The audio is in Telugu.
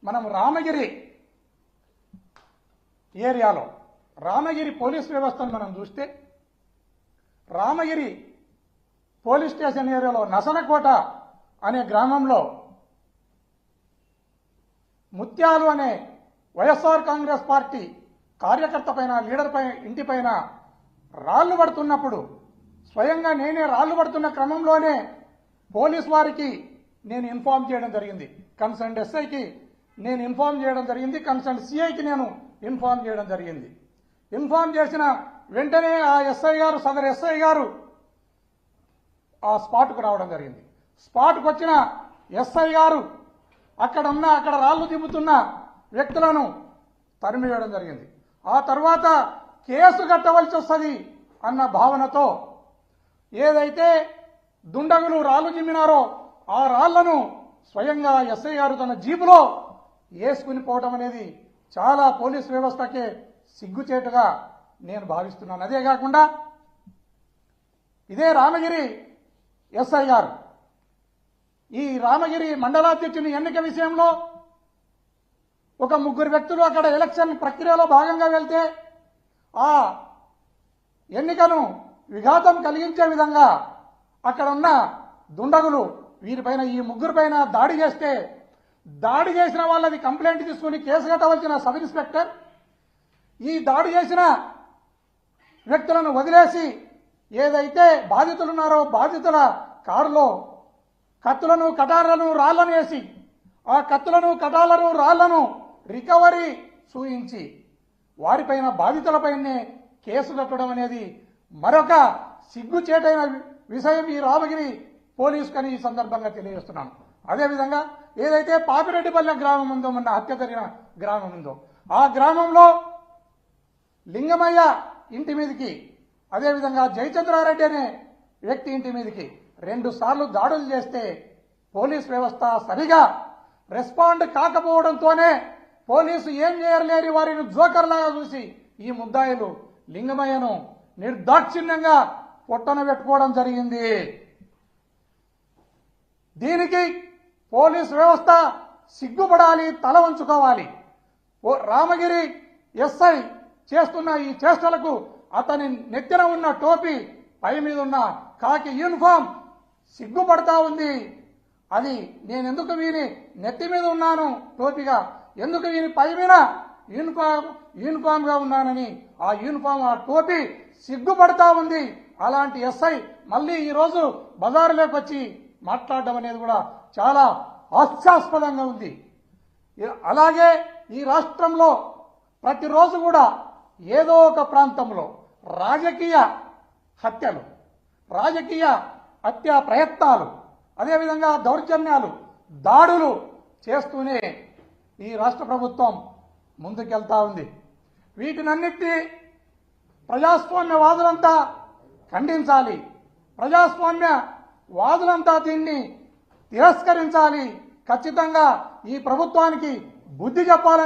మనం రామగిరి ఏరియాలో రామగిరి పోలీస్ వ్యవస్థను మనం చూస్తే రామగిరి పోలీస్ స్టేషన్ ఏరియాలో నసనకోట అనే గ్రామంలో ముత్యాలు అనే వైఎస్ఆర్ కాంగ్రెస్ పార్టీ కార్యకర్త పైన లీడర్ పైన ఇంటిపైన రాళ్లు పడుతున్నప్పుడు స్వయంగా నేనే రాళ్లు పడుతున్న క్రమంలోనే పోలీస్ వారికి నేను ఇన్ఫార్మ్ చేయడం జరిగింది. కన్సర్న్ ఎస్ఐకి నేను ఇన్ఫార్మ్ చేయడం జరిగింది. కన్సర్న్ సిఐకి నేను ఇన్ఫార్మ్ చేయడం జరిగింది. ఇన్ఫార్మ్ చేసిన వెంటనే ఆ ఎస్ఐ గారు సదరు ఎస్ఐ గారు ఆ స్పాట్కు రావడం జరిగింది. స్పాట్కు వచ్చిన ఎస్ఐ గారు అక్కడ రాళ్లు దింపుతున్న వ్యక్తులను తరిమివేయడం జరిగింది. ఆ తర్వాత కేసు కట్టవలసి వస్తుంది అన్న భావనతో ఏదైతే దుండగులు రాళ్లు జిమ్మినారో ఆ రాళ్లను స్వయంగా ఎస్ఐ గారు తన జీపులో వేసుకుని పోవడం అనేది చాలా పోలీస్ వ్యవస్థకే సిగ్గుచేటుగా నేను భావిస్తున్నాను. అదే కాకుండా ఇదే రామగిరి ఎస్ఐ గారు ఈ రామగిరి మండలాధ్యక్షుని ఎన్నిక విషయంలో ఒక ముగ్గురు వ్యక్తులు అక్కడ ఎలక్షన్ ప్రక్రియలో భాగంగా వెళ్తే ఆ ఎన్నికను విఘాతం కలిగించే విధంగా అక్కడ ఉన్న దుండగులు వీరిపైన ఈ ముగ్గురిపైన దాడి చేస్తే దాడి చేసిన వాళ్ళది కంప్లైంట్ తీసుకుని కేసు కట్టవలసిన సబ్ ఇన్స్పెక్టర్ ఈ దాడి చేసిన వ్యక్తులను వదిలేసి ఏదైతే బాధితులున్నారో బాధితుల కారులో కత్తులను కటార్లను రాళ్లను వేసి ఆ కత్తులను కటార్లను రాళ్లను రికవరీ చూయించి వారిపైన బాధితులపైనే కేసు కట్టడం అనేది మరొక సిగ్గుచేటైన విషయం ఈ రామగిరి పోలీసుకని ఈ సందర్భంగా తెలియజేస్తున్నాను. అదేవిధంగా ఏదైతే పాపిరెడ్డిపల్లె గ్రామం ఉందో మొన్న హత్య జరిగిన గ్రామం ఉందో ఆ గ్రామంలో లింగమయ్య ఇంటి మీదకి అదేవిధంగా జయచంద్రారెడ్డి అనే వ్యక్తి ఇంటి మీదకి 2 సార్లు దాడులు చేస్తే పోలీస్ వ్యవస్థ సరిగా రెస్పాండ్ కాకపోవడంతోనే పోలీసు ఏం చేయలేని వారిని జోకర్లాగా చూసి ఈ ముద్దాయిలు లింగమయ్యను నిర్దాక్షిణ్యంగా పొట్టన పెట్టుకోవడం జరిగింది. దీనికి పోలీస్ వ్యవస్థ సిగ్గుపడాలి, తల వంచుకోవాలి. రామగిరి ఎస్ఐ చేస్తున్న ఈ చేష్టలకు అతని నెత్తిన ఉన్న టోపీ పై మీద ఉన్న కాకి యూనిఫామ్ సిగ్గుపడతా ఉంది. అది నేనెందుకు వీని నెత్తి మీద ఉన్నాను టోపీగా, ఎందుకు వీని పై మీద యూనిఫామ్ గా ఉన్నానని ఆ యూనిఫామ్ ఆ టోపీ సిగ్గుపడతా ఉంది. అలాంటి ఎస్ఐ మళ్ళీ ఈరోజు బజారులోకి వచ్చి మాట్లాడడం అనేది కూడా చాలా హాస్యాస్పదంగా ఉంది. అలాగే ఈ రాష్ట్రంలో ప్రతిరోజు కూడా ఏదో ఒక ప్రాంతంలో రాజకీయ హత్యలు, రాజకీయ హత్యా ప్రయత్నాలు, అదేవిధంగా దౌర్జన్యాలు, దాడులు చేస్తూనే ఈ రాష్ట్ర ప్రభుత్వం ముందుకెళ్తా ఉంది. వీటినన్నిటినీ ప్రజాస్వామ్యవాదులంతా ఖండించాలి. ప్రజాస్వామ్యవాదులంతా దీన్ని తిరస్కరించాలి. ఖచ్చితంగా ఈ ప్రభుత్వానికి బుద్ధి చెప్పాలని